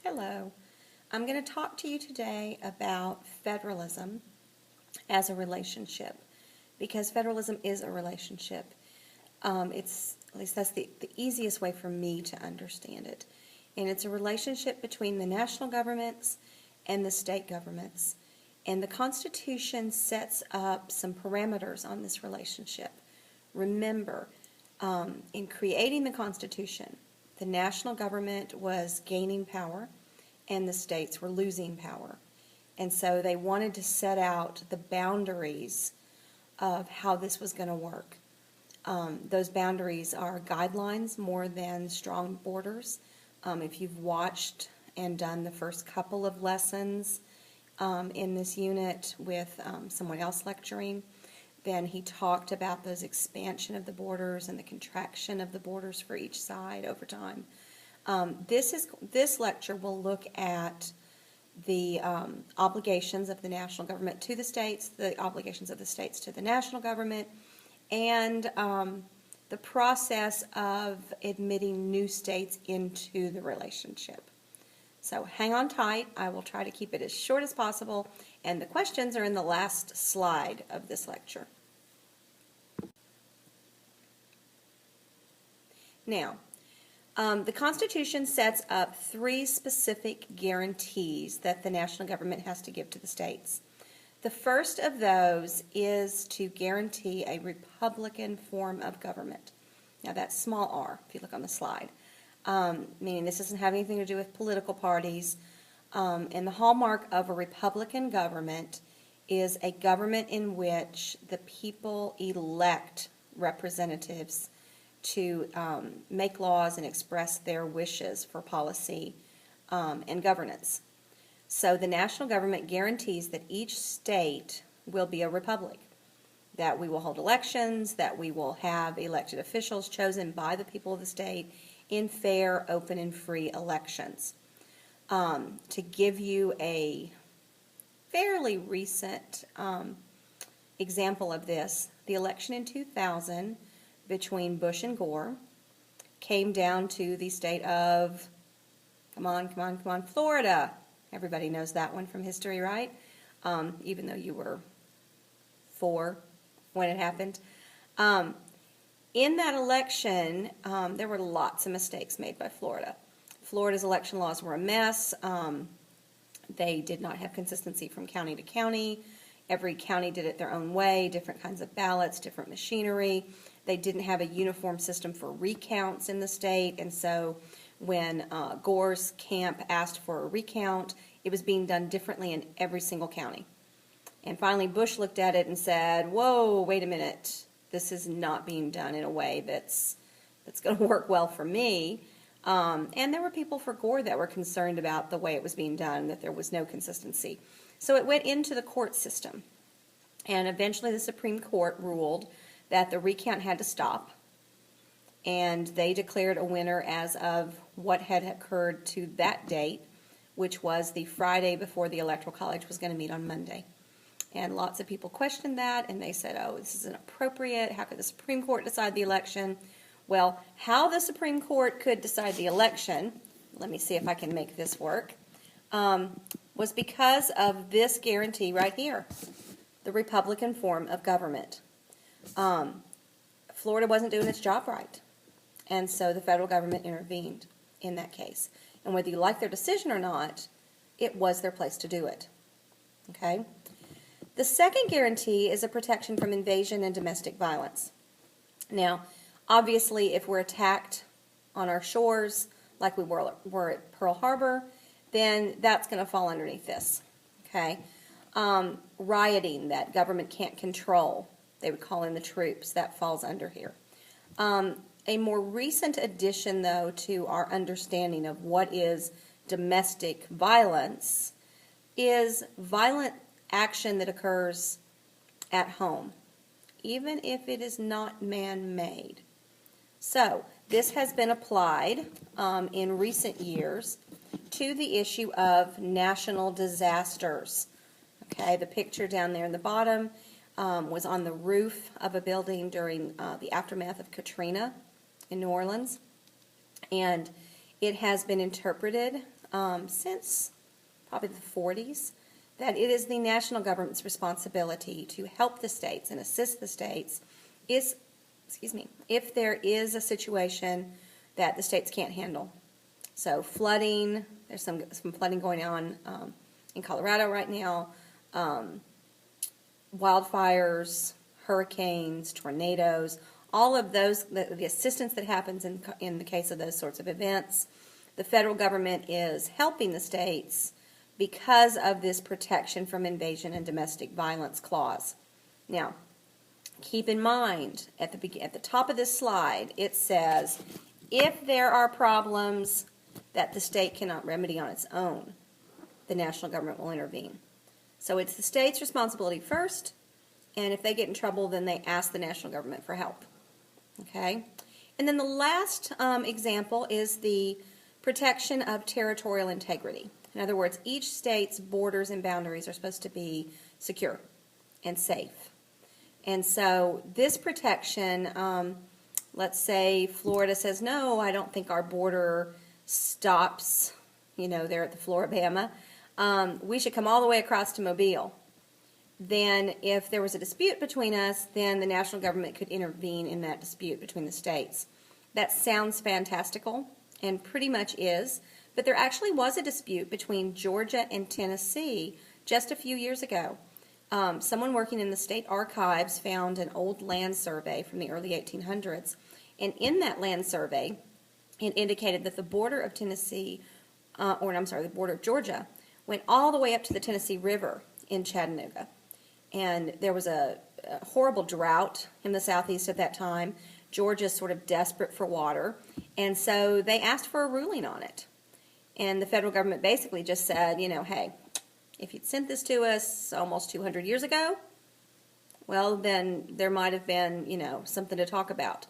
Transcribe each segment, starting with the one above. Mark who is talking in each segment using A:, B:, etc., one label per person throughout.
A: Hello. I'm going to talk to you today about federalism as a relationship, because federalism is a relationship. At least that's the easiest way for me to understand it. And it's a relationship between the national governments and the state governments. And the Constitution sets up some parameters on this relationship. Remember, in creating the Constitution, the national government was gaining power and the states were losing power. And so they wanted to set out the boundaries of how this was going to work. Those boundaries are guidelines more than strong borders. If you've watched and done the first couple of lessons in this unit with someone else lecturing, then he talked about those expansion of the borders and the contraction of the borders for each side over time. This lecture will look at the obligations of the national government to the states, the obligations of the states to the national government, and the process of admitting new states into the relationship. So hang on tight. I will try to keep it as short as possible, and the questions are in the last slide of this lecture. Now, the Constitution sets up 3 specific guarantees that the national government has to give to the states. The first of those is to guarantee a Republican form of government. Now that's small r, if you look on the slide, meaning this doesn't have anything to do with political parties. And the hallmark of a Republican government is a government in which the people elect representatives to make laws and express their wishes for policy and governance. So the national government guarantees that each state will be a republic, that we will hold elections, that we will have elected officials chosen by the people of the state in fair, open, and free elections. To give you a fairly recent example of this, the election in 2000 between Bush and Gore came down to the state of, come on, Florida. Everybody knows that one from history, right? Even though you were 4 when it happened. In that election, there were lots of mistakes made by Florida. Florida's election laws were a mess. They did not have consistency from county to county. Every county did it their own way, different kinds of ballots, different machinery. They didn't have a uniform system for recounts in the state, and so when Gore's camp asked for a recount, it was being done differently in every single county. And finally Bush looked at it and said, whoa, wait a minute, this is not being done in a way that's going to work well for me. And there were people for Gore that were concerned about the way it was being done, that there was no consistency. So it went into the court system. And eventually the Supreme Court ruled that the recount had to stop. And they declared a winner as of what had occurred to that date, which was the Friday before the Electoral College was going to meet on Monday. And lots of people questioned that, and they said, oh, this isn't appropriate. How could the Supreme Court decide the election? Well, how the Supreme Court could decide the election, let me see if I can make this work, was because of this guarantee right here, the Republican form of government. Florida wasn't doing its job right, and so the federal government intervened in that case. And whether you like their decision or not, it was their place to do it. Okay? The second guarantee is a protection from invasion and domestic violence. Now, obviously, if we're attacked on our shores, like we were at Pearl Harbor, then that's going to fall underneath this. Okay? Rioting that government can't control, they would call in the troops, that falls under here. A more recent addition, though, to our understanding of what is domestic violence is violent action that occurs at home, even if it is not man-made. So this has been applied in recent years to the issue of national disasters. Okay, the picture down there in the bottom was on the roof of a building during the aftermath of Katrina in New Orleans, and it has been interpreted since probably the 40s, that it is the national government's responsibility to help the states and assist the states if there is a situation that the states can't handle. So flooding, there's some flooding going on in Colorado right now, wildfires, hurricanes, tornadoes, all of those, the assistance that happens in the case of those sorts of events. The federal government is helping the states because of this protection from invasion and domestic violence clause. Now, keep in mind, at the top of this slide, it says, if there are problems that the state cannot remedy on its own, the national government will intervene. So it's the state's responsibility first, and if they get in trouble, then they ask the national government for help. Okay? And then the last example is the protection of territorial integrity. In other words, each state's borders and boundaries are supposed to be secure and safe. And so this protection, let's say Florida says, no, I don't think our border stops, there at the Floribama. We should come all the way across to Mobile. Then if there was a dispute between us, then the national government could intervene in that dispute between the states. That sounds fantastical, and pretty much is, but there actually was a dispute between Georgia and Tennessee just a few years ago. Someone working in the state archives found an old land survey from the early 1800s, and in that land survey, it indicated that the border of the border of Georgia went all the way up to the Tennessee River in Chattanooga. And there was a horrible drought in the southeast at that time. Georgia's sort of desperate for water, and so they asked for a ruling on it. And the federal government basically just said, hey, if you'd sent this to us almost 200 years ago, well, then there might have been, something to talk about.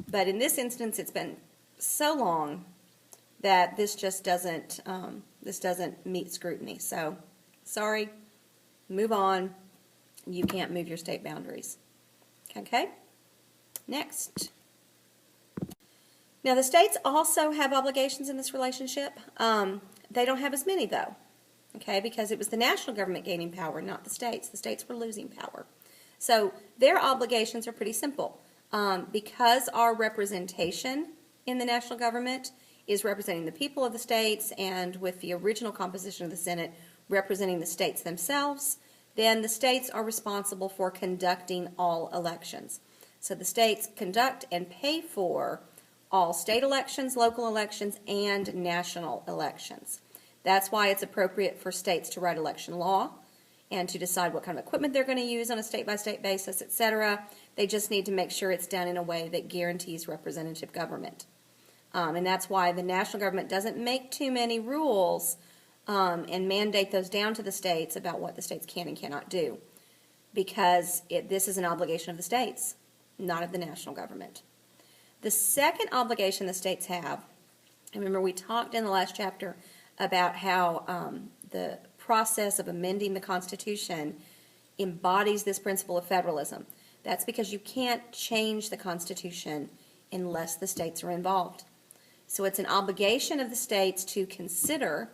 A: But in this instance, it's been so long that this just doesn't meet scrutiny. So, sorry, move on. You can't move your state boundaries. Okay? Next. Now, the states also have obligations in this relationship. They don't have as many, though, okay, because it was the national government gaining power, not the states. The states were losing power. So their obligations are pretty simple. Because our representation in the national government is representing the people of the states, and with the original composition of the Senate representing the states themselves, then the states are responsible for conducting all elections. So the states conduct and pay for all state elections, local elections, and national elections. That's why it's appropriate for states to write election law and to decide what kind of equipment they're going to use on a state-by-state basis, etc. They just need to make sure it's done in a way that guarantees representative government. And that's why the national government doesn't make too many rules and mandate those down to the states about what the states can and cannot do, because this is an obligation of the states, not of the national government. The second obligation the states have, and remember we talked in the last chapter about how the process of amending the Constitution embodies this principle of federalism. That's because you can't change the Constitution unless the states are involved. So it's an obligation of the states to consider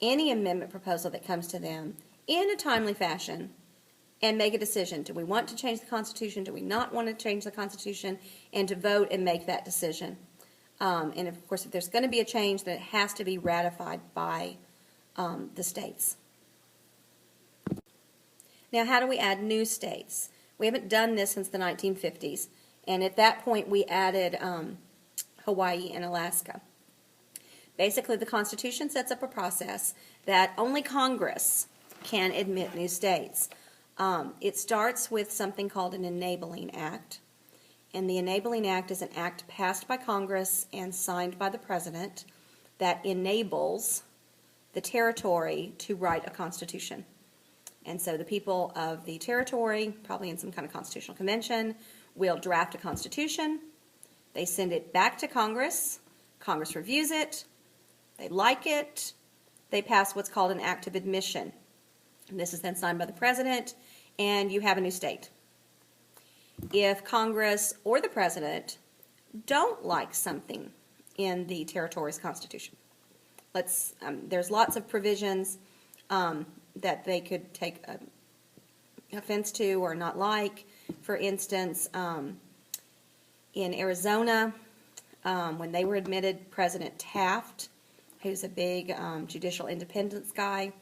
A: any amendment proposal that comes to them in a timely fashion and make a decision. Do we want to change the Constitution? Do we not want to change the Constitution? And to vote and make that decision. And of course, if there's going to be a change, then it has to be ratified by the states. Now, how do we add new states? We haven't done this since the 1950s, and at that point we added Hawaii and Alaska. Basically, the Constitution sets up a process that only Congress can admit new states. It starts with something called an Enabling Act. And the Enabling Act is an act passed by Congress and signed by the President that enables the territory to write a constitution. And so the people of the territory, probably in some kind of constitutional convention, will draft a constitution. They send it back to Congress. Congress reviews it. They like it. They pass what's called an act of admission. And this is then signed by the President, and you have a new state. If Congress or the President don't like something in the territory's constitution, there's lots of provisions that they could take offense to or not like. For instance, in Arizona, when they were admitted, President Taft, who's a big judicial independence guy,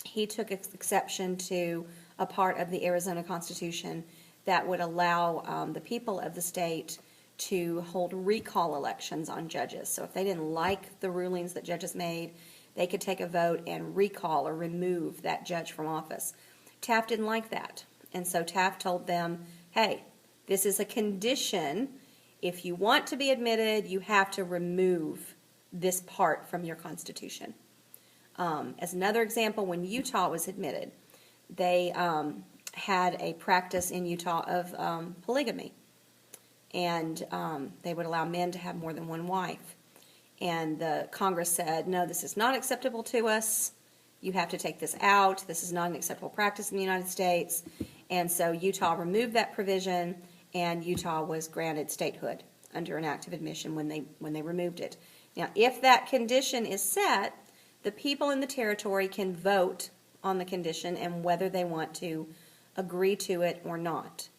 A: he took exception to a part of the Arizona Constitution that would allow the people of the state to hold recall elections on judges. So if they didn't like the rulings that judges made, they could take a vote and recall or remove that judge from office. Taft didn't like that. And so Taft told them, hey, this is a condition. If you want to be admitted, you have to remove this part from your Constitution. As another example, when Utah was admitted, they had a practice in Utah of polygamy. And they would allow men to have more than one wife. And the Congress said, no, this is not acceptable to us. You have to take this out. This is not an acceptable practice in the United States. And so Utah removed that provision, and Utah was granted statehood under an act of admission when they removed it. Now, if that condition is set, the people in the territory can vote on the condition and whether they want to agree to it or not.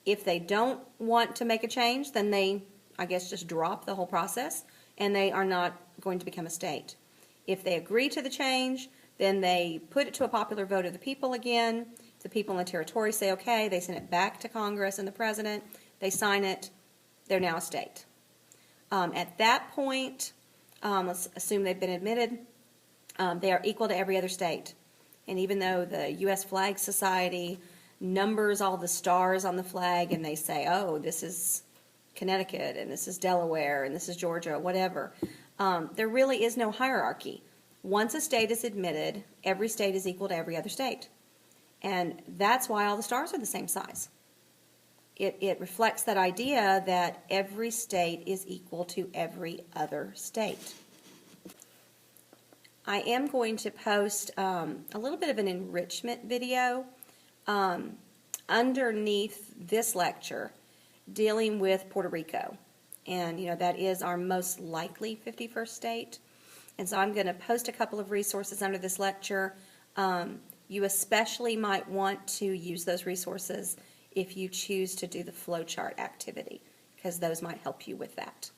A: If they don't want to make a change, then they, I guess, just drop the whole process, and they are not going to become a state. If they agree to the change, then they put it to a popular vote of the people again. If the people in the territory say okay, they send it back to Congress and the president. They sign it. They're now a state. At that point, let's assume they've been admitted. They are equal to every other state. And even though the U.S. Flag Society numbers all the stars on the flag and they say, oh, this is Connecticut and this is Delaware and this is Georgia, whatever, there really is no hierarchy. Once a state is admitted, every state is equal to every other state. And that's why all the stars are the same size. It reflects that idea that every state is equal to every other state. I am going to post a little bit of an enrichment video underneath this lecture dealing with Puerto Rico. And, you know, that is our most likely 51st state. And so I'm going to post a couple of resources under this lecture. You especially might want to use those resources if you choose to do the flowchart activity, because those might help you with that.